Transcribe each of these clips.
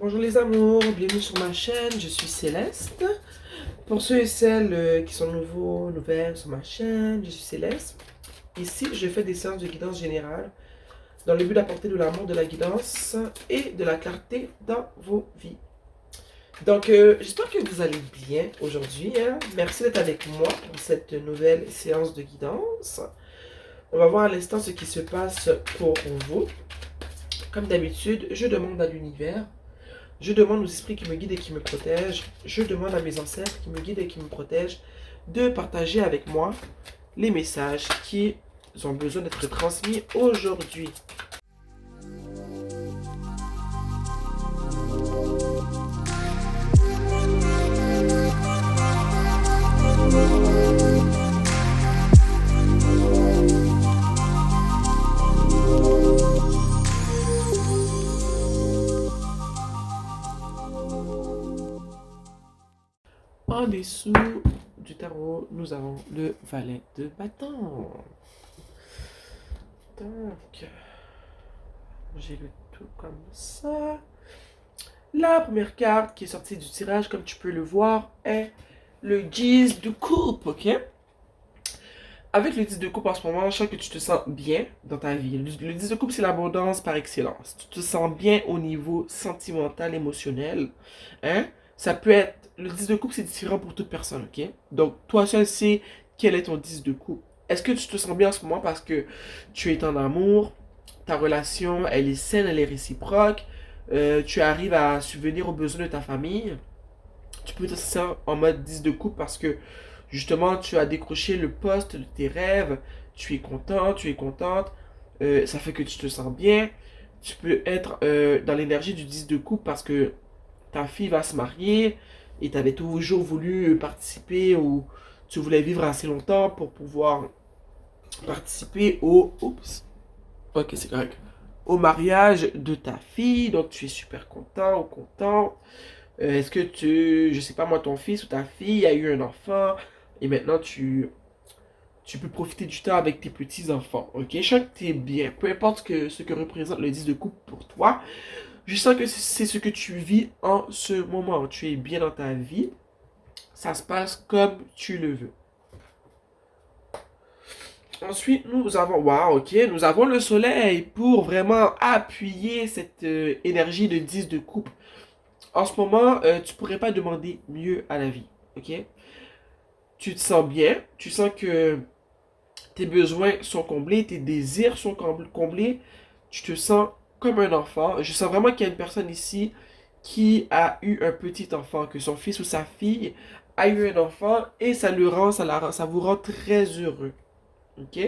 Bonjour les amours, bienvenue sur ma chaîne, je suis Céleste. Pour ceux et celles qui sont nouveaux, nouvelles sur ma chaîne, je suis Céleste. Ici, je fais des séances de guidance générale dans le but d'apporter de l'amour, de la guidance et de la clarté dans vos vies. Donc, j'espère que vous allez bien aujourd'hui. Merci d'être avec moi pour cette nouvelle séance de guidance. On va voir à l'instant ce qui se passe pour vous. Comme d'habitude, je demande à l'univers. Je demande aux esprits qui me guident et qui me protègent. Je demande à mes ancêtres qui me guident et qui me protègent de partager avec moi les messages qui ont besoin d'être transmis aujourd'hui. En dessous du tarot, nous avons le valet de bâton. Donc, j'ai le tout comme ça. La première carte qui est sortie du tirage, comme tu peux le voir, est le 10 de coupe, ok? Avec le 10 de coupe en ce moment, je sens que tu te sens bien dans ta vie. Le 10 de coupe, c'est l'abondance par excellence. Tu te sens bien au niveau sentimental, émotionnel. Hein? Ça peut être... Le 10 de coupe, c'est différent pour toute personne, ok? Donc, toi seul sais quel est ton 10 de coupe. Est-ce que tu te sens bien en ce moment parce que tu es en amour, ta relation, elle est saine, elle est réciproque, tu arrives à subvenir aux besoins de ta famille? Tu peux te sentir en mode 10 de coupe parce que justement tu as décroché le poste de tes rêves, tu es content, tu es contente, ça fait que tu te sens bien. Tu peux être dans l'énergie du 10 de coupe parce que ta fille va se marier et tu avais toujours voulu participer ou tu voulais vivre assez longtemps pour pouvoir participer au... Oups. Ok, c'est correct. Au mariage de ta fille, donc tu es super content ou content. Est-ce que je sais pas moi, ton fils ou ta fille a eu un enfant et maintenant tu peux profiter du temps avec tes petits-enfants, ok? Je sens que tu es bien, peu importe ce que représente le 10 de coupe pour toi. Je sens que c'est ce que tu vis en ce moment. Tu es bien dans ta vie. Ça se passe comme tu le veux. Ensuite, nous avons, wow, ok, nous avons le soleil pour vraiment appuyer cette énergie de 10 de coupe. En ce moment, tu pourrais pas demander mieux à la vie, ok? Tu te sens bien, tu sens que tes besoins sont comblés, tes désirs sont comblés, tu te sens comme un enfant. Je sens vraiment qu'il y a une personne ici qui a eu un petit enfant, que son fils ou sa fille a eu un enfant et ça le rend, ça vous rend très heureux. Ok?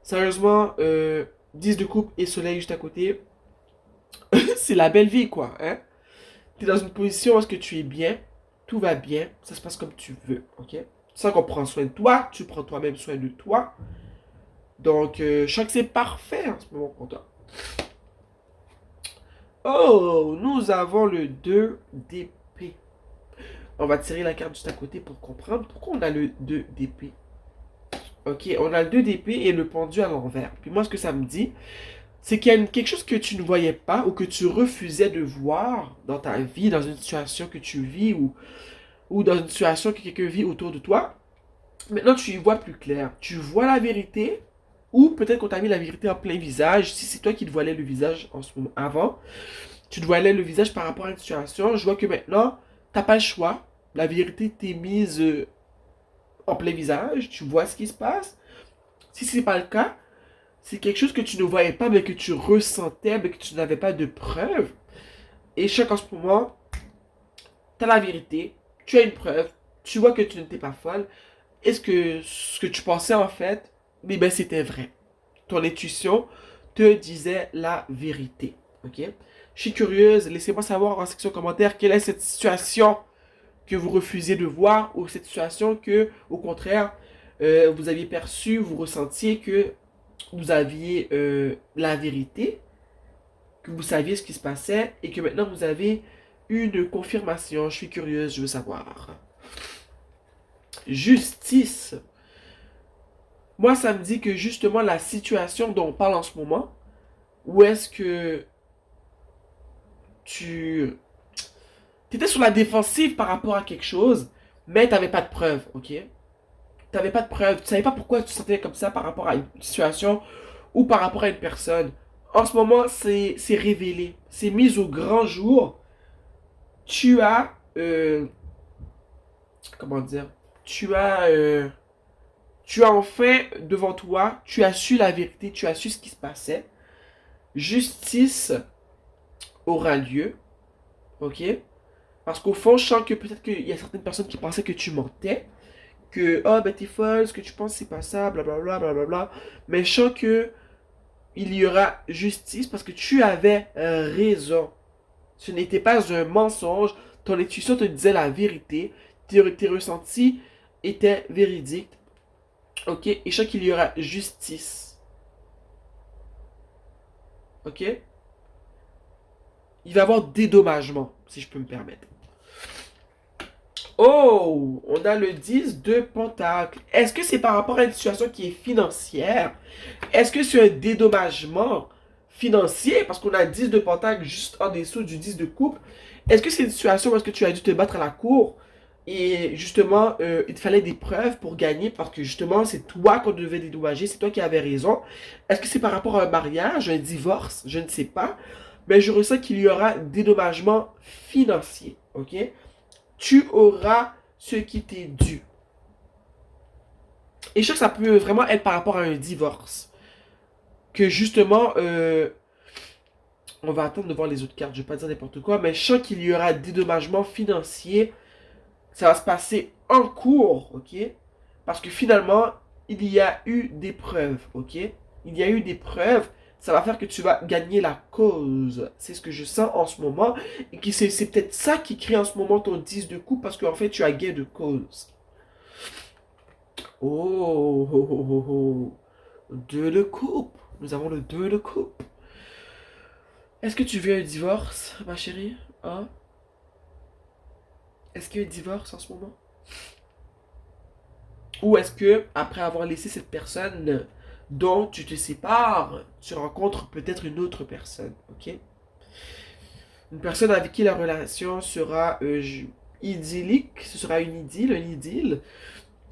Sérieusement, 10 de coupe et soleil juste à côté, c'est la belle vie quoi, hein? Tu es dans une position où est-ce que tu es bien, tout va bien, ça se passe comme tu veux, ok? Tu sens qu'on prend soin de toi, tu prends toi-même soin de toi. Donc, je sens que c'est parfait en ce moment pour toi. Oh, nous avons le 2 d'épée. On va tirer la carte juste à côté pour comprendre pourquoi on a le 2 d'épée. Ok, on a le 2 d'épée et le pendu à l'envers. Puis moi, ce que ça me dit, c'est qu'il y a quelque chose que tu ne voyais pas ou que tu refusais de voir dans ta vie, dans une situation que tu vis ou dans une situation que quelqu'un vit autour de toi. Maintenant, tu y vois plus clair. Tu vois la vérité, ou peut-être qu'on t'a mis la vérité en plein visage. Si c'est toi qui te voilais le visage en ce moment, avant, tu te voilais le visage par rapport à une situation. Je vois que maintenant, t'as pas le choix. La vérité t'est mise en plein visage. Tu vois ce qui se passe. Si c'est pas le cas, c'est quelque chose que tu ne voyais pas, mais que tu ressentais, mais que tu n'avais pas de preuve. Et chaque en ce moment, t'as la vérité. Tu as une preuve. Tu vois que tu n'étais pas folle. Est-ce que ce que tu pensais en fait, mais ben c'était vrai. Ton intuition te disait la vérité. Ok? Je suis curieuse, laissez-moi savoir en section commentaire quelle est cette situation que vous refusez de voir ou cette situation que, au contraire, vous aviez perçu, vous ressentiez que vous aviez la vérité, que vous saviez ce qui se passait et que maintenant vous avez une confirmation. Je suis curieuse, je veux savoir. Justice. Moi, ça me dit que justement la situation dont on parle en ce moment, où est-ce que tu étais sur la défensive par rapport à quelque chose, mais tu n'avais pas de preuves, ok? Tu n'avais pas de preuves, tu savais pas pourquoi tu te sentais comme ça par rapport à une situation ou par rapport à une personne. En ce moment, c'est révélé, c'est mis au grand jour. Tu as, comment dire, tu as, euh, tu as enfin devant toi, tu as su la vérité, tu as su ce qui se passait. Justice aura lieu, ok? Parce qu'au fond, je sens que peut-être qu'il y a certaines personnes qui pensaient que tu mentais, que oh ben t'es folle, ce que tu penses c'est pas ça, blablabla, blablabla. Mais je sens que il y aura justice parce que tu avais raison. Ce n'était pas un mensonge, ton intuition te disait la vérité, tes ressentis étaient véridiques, ok? Et je sens qu'il y aura justice, ok? Il va y avoir dédommagement, si je peux me permettre. Oh, on a le 10 de Pentacle. Est-ce que c'est par rapport à une situation qui est financière? Est-ce que c'est un dédommagement financier? Parce qu'on a 10 de Pentacle juste en dessous du 10 de Coupe. Est-ce que c'est une situation où est-ce que tu as dû te battre à la cour et justement, il te fallait des preuves pour gagner parce que justement, c'est toi qu'on devait dédommager, c'est toi qui avais raison. Est-ce que c'est par rapport à un mariage, un divorce? Je ne sais pas. Mais je ressens qu'il y aura dédommagement financier, ok? Tu auras ce qui t'est dû. Et je sais que ça peut vraiment être par rapport à un divorce. Que justement, on va attendre de voir les autres cartes, je vais pas dire n'importe quoi, mais je sens qu'il y aura dédommagement financier. Ça va se passer en cours, ok? Parce que finalement, il y a eu des preuves, ok? Il y a eu des preuves. Ça va faire que tu vas gagner la cause. C'est ce que je sens en ce moment. Et que c'est peut-être ça qui crée en ce moment ton 10 de coupe parce qu'en fait, tu as gain de cause. Oh, oh, oh, oh, oh. 2 de coupe. Nous avons le 2 de coupe. Est-ce que tu veux un divorce, ma chérie? Hein? Est-ce qu'il y a un divorce en ce moment? Ou est-ce que, après avoir laissé cette personne dont tu te sépares, tu rencontres peut-être une autre personne, ok? Une personne avec qui la relation sera idyllique, ce sera une idylle, un idylle.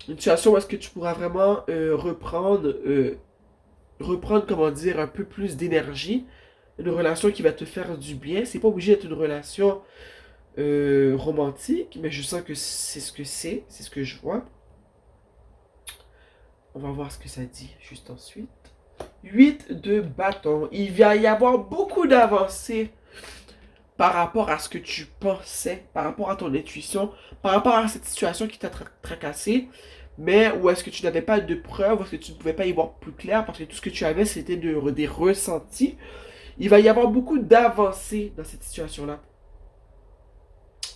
Une situation où est-ce que tu pourras vraiment reprendre, comment dire, un peu plus d'énergie. Une relation qui va te faire du bien. C'est pas obligé d'être une relation romantique, mais je sens que c'est ce que je vois. On va voir ce que ça dit juste ensuite. 8 de bâton. Il va y avoir beaucoup d'avancées par rapport à ce que tu pensais, par rapport à ton intuition, par rapport à cette situation qui t'a tracassé, mais où est-ce que tu n'avais pas de preuves, où est-ce que tu ne pouvais pas y voir plus clair, parce que tout ce que tu avais, c'était des ressentis. Il va y avoir beaucoup d'avancées dans cette situation-là.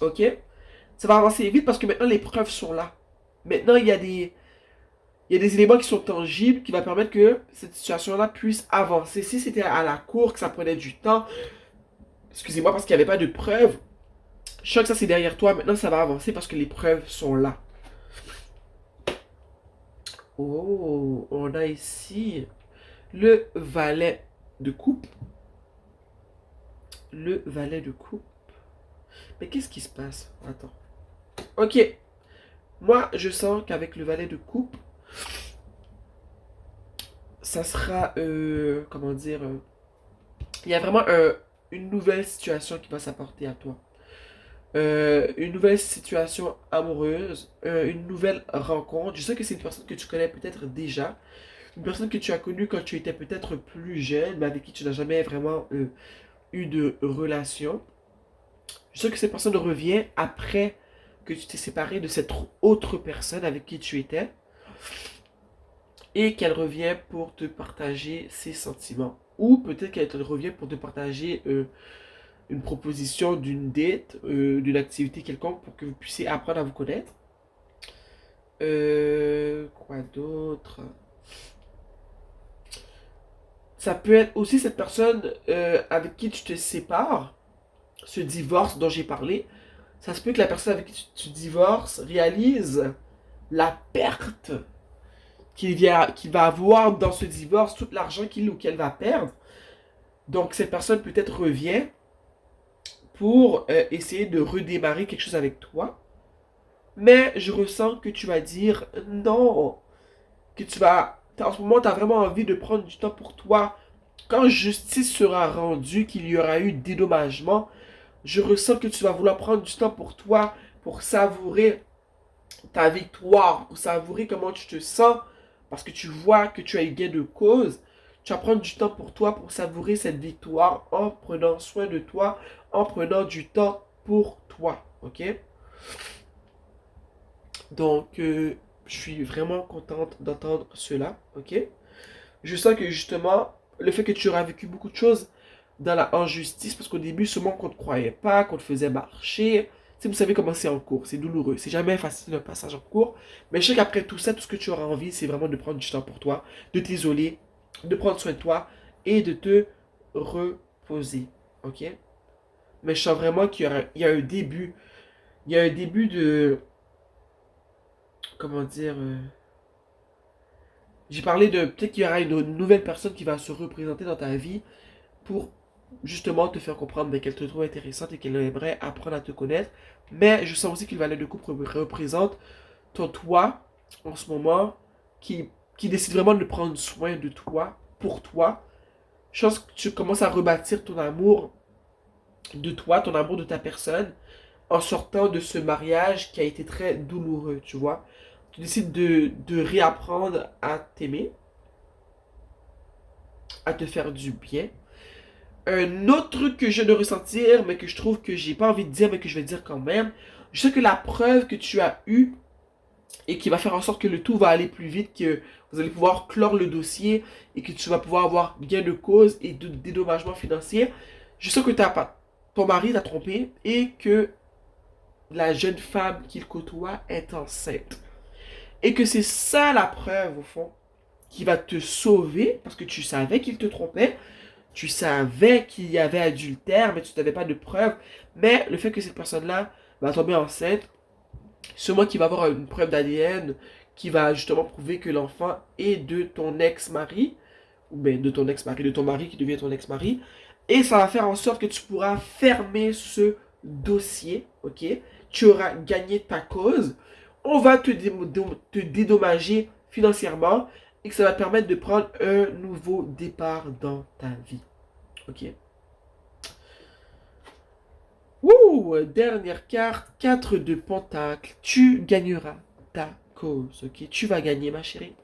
Ok? Ça va avancer vite parce que maintenant les preuves sont là. Maintenant, il y a des éléments qui sont tangibles qui vont permettre que cette situation-là puisse avancer. Si c'était à la cour, que ça prenait du temps, excusez-moi, parce qu'il n'y avait pas de preuves, je sens que ça c'est derrière toi. Maintenant, ça va avancer parce que les preuves sont là. Oh, on a ici le valet de coupe. Le valet de coupe. Mais qu'est-ce qui se passe? Attends. Ok. Moi, je sens qu'avec le valet de coupe, ça sera, comment dire, il y a vraiment une nouvelle situation qui va s'apporter à toi. Une nouvelle situation amoureuse, une nouvelle rencontre. Je sais que c'est une personne que tu connais peut-être déjà, une personne que tu as connue quand tu étais peut-être plus jeune, mais avec qui tu n'as jamais vraiment eu de relation. Je sais que cette personne revient après que tu t'es séparé de cette autre personne avec qui tu étais et qu'elle revient pour te partager ses sentiments. Ou peut-être qu'elle te revient pour te partager une proposition d'une date, d'une activité quelconque pour que vous puissiez apprendre à vous connaître. Quoi d'autre? Ça peut être aussi cette personne avec qui tu te sépares, ce divorce dont j'ai parlé. Ça se peut que la personne avec qui tu divorces réalise la perte qu'il va avoir dans ce divorce, tout l'argent qu'il ou qu'elle va perdre. Donc cette personne peut-être revient pour essayer de redémarrer quelque chose avec toi. Mais je ressens que tu vas dire non, que en ce moment, tu as vraiment envie de prendre du temps pour toi. Quand justice sera rendue, qu'il y aura eu dédommagement, je ressens que tu vas vouloir prendre du temps pour toi, pour savourer ta victoire, pour savourer comment tu te sens, parce que tu vois que tu as eu gain de cause. Tu vas prendre du temps pour toi, pour savourer cette victoire en prenant soin de toi, en prenant du temps pour toi. Ok? Donc, je suis vraiment contente d'entendre cela. Ok? Je sens que justement, le fait que tu auras vécu beaucoup de choses dans la injustice, parce qu'au début, sûrement qu'on ne te croyait pas, qu'on te faisait marcher. Si vous savez comment c'est en cours, c'est douloureux. C'est jamais facile un passage en cours. Mais je sais qu'après tout ça, tout ce que tu auras envie, c'est vraiment de prendre du temps pour toi, de t'isoler, de prendre soin de toi et de te reposer. Ok? Mais je sens vraiment il y a un début. Il y a un début de. Comment dire. J'ai parlé de. Peut-être qu'il y aura une nouvelle personne qui va se représenter dans ta vie pour justement te faire comprendre qu'elle te trouve intéressante et qu'elle aimerait apprendre à te connaître. Mais je sens aussi que le valet de coupe représente ton toi en ce moment qui décide vraiment de prendre soin de toi, pour toi. Je pense que tu commences à rebâtir ton amour de toi, ton amour de ta personne, en sortant de ce mariage qui a été très douloureux, tu vois. Tu décides de réapprendre à t'aimer, à te faire du bien. Un autre truc que je viens de ressentir, mais que je trouve que j'ai pas envie de dire, mais que je vais dire quand même, je sais que la preuve que tu as eue et qui va faire en sorte que le tout va aller plus vite, que vous allez pouvoir clore le dossier et que tu vas pouvoir avoir gain de cause et de dédommagement financier. Je sais que ton mari t'a trompé et que la jeune femme qu'il côtoie est enceinte. Et que c'est ça la preuve, au fond, qui va te sauver parce que tu savais qu'il te trompait. Tu savais qu'il y avait adultère, mais tu n'avais pas de preuves. Mais le fait que cette personne-là va tomber enceinte, sûrement qu'il va avoir une preuve d'ADN qui va justement prouver que l'enfant est de ton ex-mari, ou bien de ton ex-mari, de ton mari qui devient ton ex-mari. Et ça va faire en sorte que tu pourras fermer ce dossier, ok? Tu auras gagné ta cause. On va te dédommager financièrement et que ça va te permettre de prendre un nouveau départ dans ta vie. Ok. Ouh, dernière carte, 4 de pentacle. Tu gagneras ta cause, ok? Tu vas gagner, ma chérie.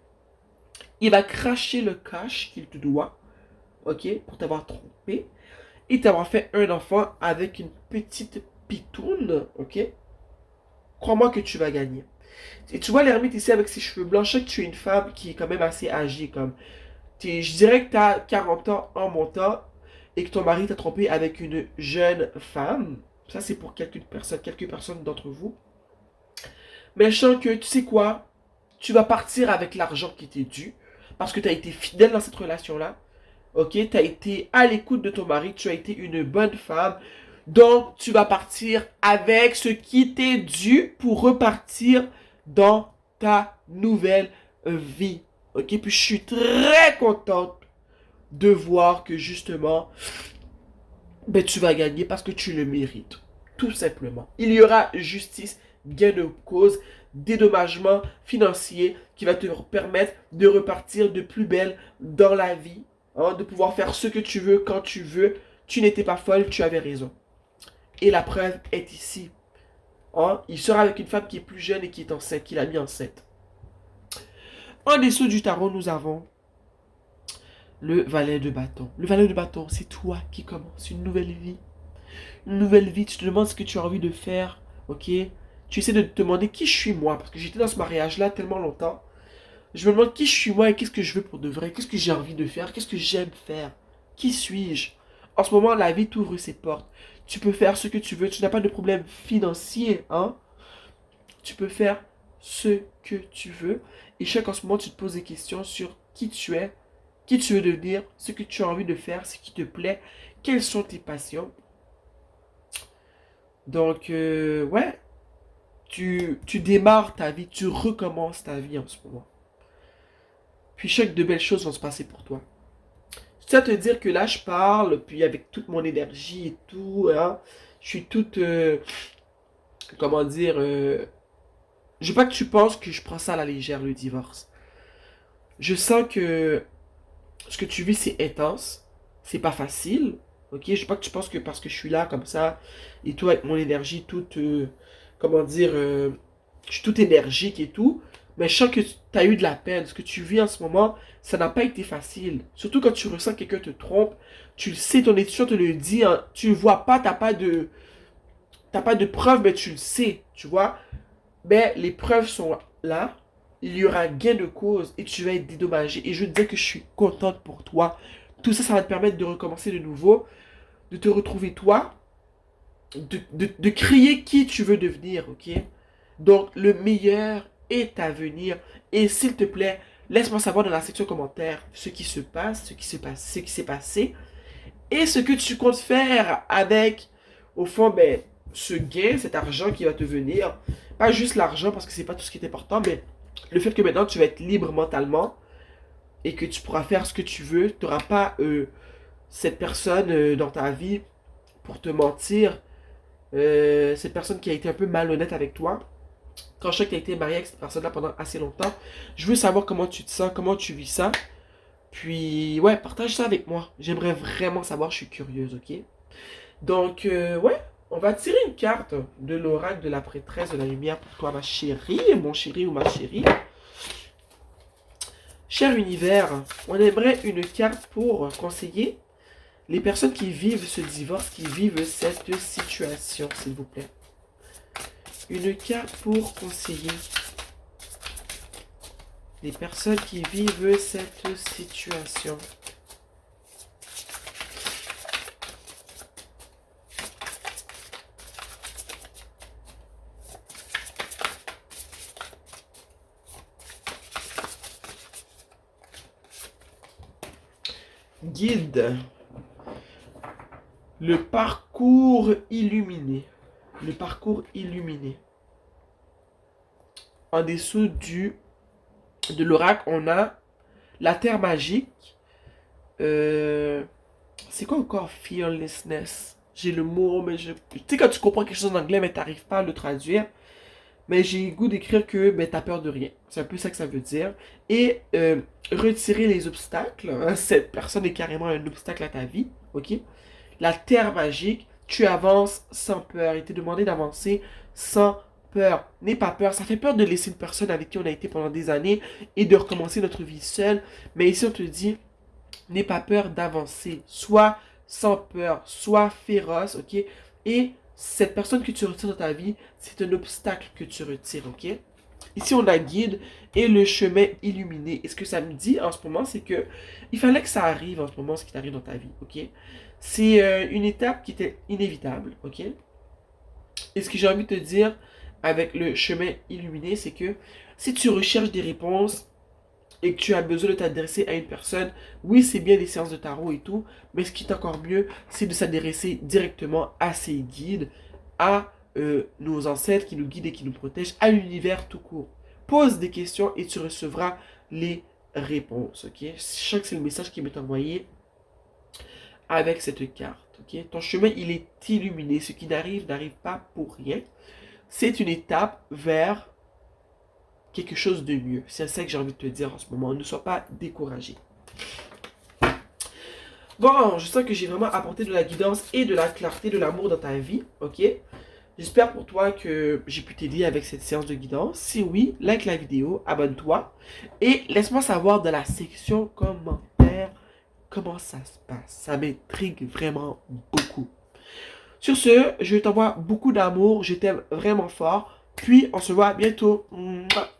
Il va cracher le cash qu'il te doit, ok? Pour t'avoir trompé et t'avoir fait un enfant avec une petite pitoune, ok? Crois-moi que tu vas gagner. Et tu vois l'ermite ici avec ses cheveux blancs, je sais que tu es une femme qui est quand même assez âgée, comme. Je dirais que tu as 40 ans en montant et que ton mari t'a trompé avec une jeune femme. Ça, c'est pour quelques personnes d'entre vous. Mais je sens que, tu sais quoi, tu vas partir avec l'argent qui t'est dû parce que tu as été fidèle dans cette relation-là. Ok, tu as été à l'écoute de ton mari, tu as été une bonne femme. Donc, tu vas partir avec ce qui t'est dû pour repartir dans ta nouvelle vie. Ok, puis je suis très contente de voir que justement, ben, tu vas gagner parce que tu le mérites. Tout simplement. Il y aura justice, gain de cause, dédommagement financier qui va te permettre de repartir de plus belle dans la vie, hein, de pouvoir faire ce que tu veux quand tu veux. Tu n'étais pas folle, tu avais raison. Et la preuve est ici. Hein. Il sera avec une femme qui est plus jeune et qui est enceinte, qui l'a mis enceinte. En dessous du tarot, nous avons le valet de bâton. Le valet de bâton, c'est toi qui commences une nouvelle vie. Une nouvelle vie, tu te demandes ce que tu as envie de faire, ok? Tu essaies de te demander qui je suis moi, parce que j'étais dans ce mariage-là tellement longtemps. Je me demande qui je suis moi et qu'est-ce que je veux pour de vrai, qu'est-ce que j'ai envie de faire, qu'est-ce que j'aime faire, qui suis-je? En ce moment, la vie t'ouvre ses portes. Tu peux faire ce que tu veux, tu n'as pas de problème financier, hein? Tu peux faire ce que tu veux. Et chaque en ce moment, tu te poses des questions sur qui tu es, qui tu veux devenir, ce que tu as envie de faire, ce qui te plaît, quelles sont tes passions. Donc, ouais, tu démarres ta vie, tu recommences ta vie en ce moment. Puis je sais que de belles choses vont se passer pour toi. Je tiens à te dire que là, je parle, puis avec toute mon énergie et tout, hein, Je suis toute, comment dire, je veux pas que tu penses que je prends ça à la légère, le divorce. Je sens que ce que tu vis, c'est intense. C'est pas facile. Ok? Je veux pas que tu penses que parce que je suis là comme ça, et tout, avec mon énergie toute, comment dire, je suis toute énergique et tout. Mais je sens que tu as eu de la peine. Ce que tu vis en ce moment, ça n'a pas été facile. Surtout quand tu ressens que quelqu'un te trompe. Tu le sais, ton intuition te le dit. Hein, tu le vois pas, t'as pas de preuves, mais tu le sais. Tu vois? Ben, les preuves sont là. Il y aura gain de cause et tu vas être dédommagé. Et je veux te dire que je suis contente pour toi. Tout ça, ça va te permettre de recommencer de nouveau, de te retrouver toi, de créer qui tu veux devenir, ok? Donc, le meilleur est à venir. Et s'il te plaît, laisse-moi savoir dans la section commentaire ce qui se passe, ce qui s'est passé, et ce que tu comptes faire avec, au fond, ben, ce gain, cet argent qui va te venir. Pas juste l'argent, parce que c'est pas tout ce qui est important, mais le fait que maintenant tu vas être libre mentalement et que tu pourras faire ce que tu veux. Tu n'auras pas cette personne dans ta vie pour te mentir. Cette personne qui a été un peu malhonnête avec toi. Quand je sais que tu as été marié avec cette personne-là pendant assez longtemps, je veux savoir comment tu te sens, comment tu vis ça. Puis, ouais, partage ça avec moi. J'aimerais vraiment savoir, je suis curieuse, ok? Donc, ouais, on va tirer une carte de l'oracle de la prêtresse de la lumière pour toi, ma chérie, mon chéri ou ma chérie. Cher univers, on aimerait une carte pour conseiller les personnes qui vivent ce divorce, qui vivent cette situation, s'il vous plaît. Une carte pour conseiller les personnes qui vivent cette situation. Guide. Le parcours illuminé. Le parcours illuminé. En dessous de l'oracle, on a la terre magique. C'est quoi encore fearlessness? J'ai le mot, mais je... Tu sais quand tu comprends quelque chose en anglais, mais t'arrives pas à le traduire. Mais j'ai le goût d'écrire que ben, t'as peur de rien. C'est un peu ça que ça veut dire. Et retirer les obstacles. Hein, cette personne est carrément un obstacle à ta vie. Ok? La terre magique, tu avances sans peur. Il t'est demandé d'avancer sans peur. N'aie pas peur. Ça fait peur de laisser une personne avec qui on a été pendant des années et de recommencer notre vie seule. Mais ici, on te dit, n'aie pas peur d'avancer. Sois sans peur. Sois féroce. Ok? Et cette personne que tu retires dans ta vie, c'est un obstacle que tu retires, ok? Ici, on a guide et le chemin illuminé. Et ce que ça me dit en ce moment, c'est que il fallait que ça arrive en ce moment, ce qui t'arrive dans ta vie, ok? C'est une étape qui était inévitable, ok? Et ce que j'ai envie de te dire avec le chemin illuminé, c'est que si tu recherches des réponses et que tu as besoin de t'adresser à une personne, oui, c'est bien les séances de tarot et tout, mais ce qui est encore mieux, c'est de s'adresser directement à ces guides, à nos ancêtres qui nous guident et qui nous protègent, à l'univers tout court. Pose des questions et tu recevras les réponses, ok? Je sens que c'est le message qui m'est envoyé avec cette carte, ok? Ton chemin, il est illuminé. Ce qui n'arrive, n'arrive pas pour rien. C'est une étape vers quelque chose de mieux. C'est ça que j'ai envie de te dire en ce moment. Ne sois pas découragé. Bon, je sens que j'ai vraiment apporté de la guidance et de la clarté, de l'amour dans ta vie, ok? J'espère pour toi que j'ai pu t'aider avec cette séance de guidance. Si oui, like la vidéo, abonne-toi et laisse-moi savoir dans la section commentaires comment ça se passe. Ça m'intrigue vraiment beaucoup. Sur ce, je t'envoie beaucoup d'amour, je t'aime vraiment fort. Puis on se voit bientôt. Mouah.